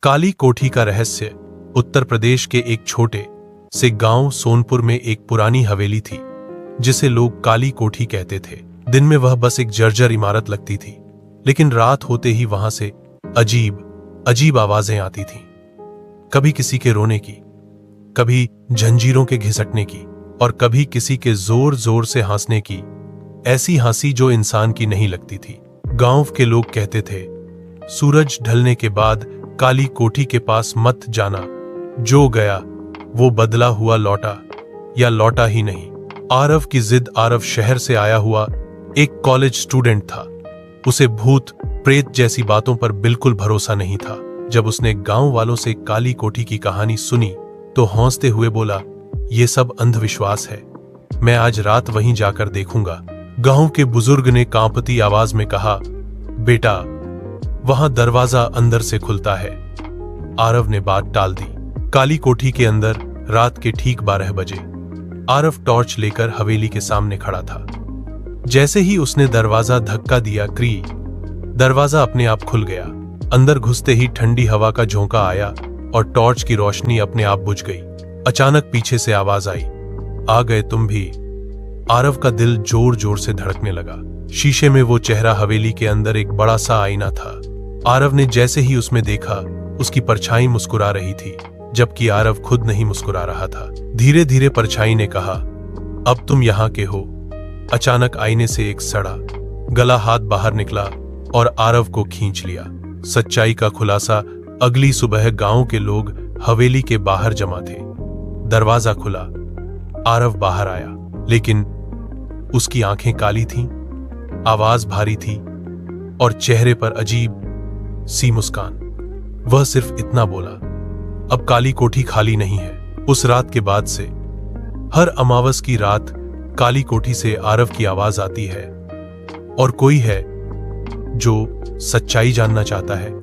काली कोठी का रहस्य। उत्तर प्रदेश के एक छोटे से गांव सोनपुर में एक पुरानी हवेली थी जिसे लोग काली कोठी कहते थे। दिन में वह बस एक जर्जर इमारत लगती थी, लेकिन रात होते ही वहां से अजीब अजीब आवाजें आती थीं। कभी किसी के रोने की, कभी जंजीरों के घिसटने की और कभी किसी के जोर जोर से हंसने की, ऐसी हंसी जो इंसान की नहीं लगती थी। गांव के लोग कहते थे, सूरज ढलने के बाद काली कोठी के पास मत जाना, जो गया वो बदला हुआ लौटा या लौटा ही नहीं। आरव की जिद। आरव शहर से आया हुआ एक कॉलेज स्टूडेंट था। उसे भूत प्रेत जैसी बातों पर बिल्कुल भरोसा नहीं था। जब उसने गांव वालों से काली कोठी की कहानी सुनी तो हौंसते हुए बोला, ये सब अंधविश्वास है, मैं आज रात वहीं जाकर देखूंगा। गांव के बुजुर्ग ने कांपती आवाज में कहा, बेटा, वहां दरवाजा अंदर से खुलता है। आरव ने बात टाल दी। काली कोठी के अंदर रात के ठीक 12 बजे आरव टॉर्च लेकर हवेली के सामने खड़ा था। जैसे ही उसने दरवाजा धक्का दिया, दरवाजा अपने आप खुल गया। अंदर घुसते ही ठंडी हवा का झोंका आया और टॉर्च की रोशनी अपने आप बुझ गई। अचानक पीछे से आवाज आई, आ गए तुम भी। आरव का दिल जोर जोर से धड़कने लगा। शीशे में वो चेहरा हवेली के अंदर एक बड़ा सा आईना था। आरव ने जैसे ही उसमें देखा, उसकी परछाई मुस्कुरा रही थी, जबकि आरव खुद नहीं मुस्कुरा रहा था। धीरे धीरे परछाई ने कहा, अब तुम यहाँ के हो। अचानक आईने से एक सड़ा गला हाथ बाहर निकला और आरव को खींच लिया। सच्चाई का खुलासा। अगली सुबह गांव के लोग हवेली के बाहर जमा थे। दरवाजा खुला, आरव बाहर आया, लेकिन उसकी आंखें काली थीं, आवाज भारी थी और चेहरे पर अजीब सी मुस्कान। वह सिर्फ इतना बोला, अब काली कोठी खाली नहीं है। उस रात के बाद से हर अमावस की रात काली कोठी से आरव की आवाज आती है और कोई है जो सच्चाई जानना चाहता है।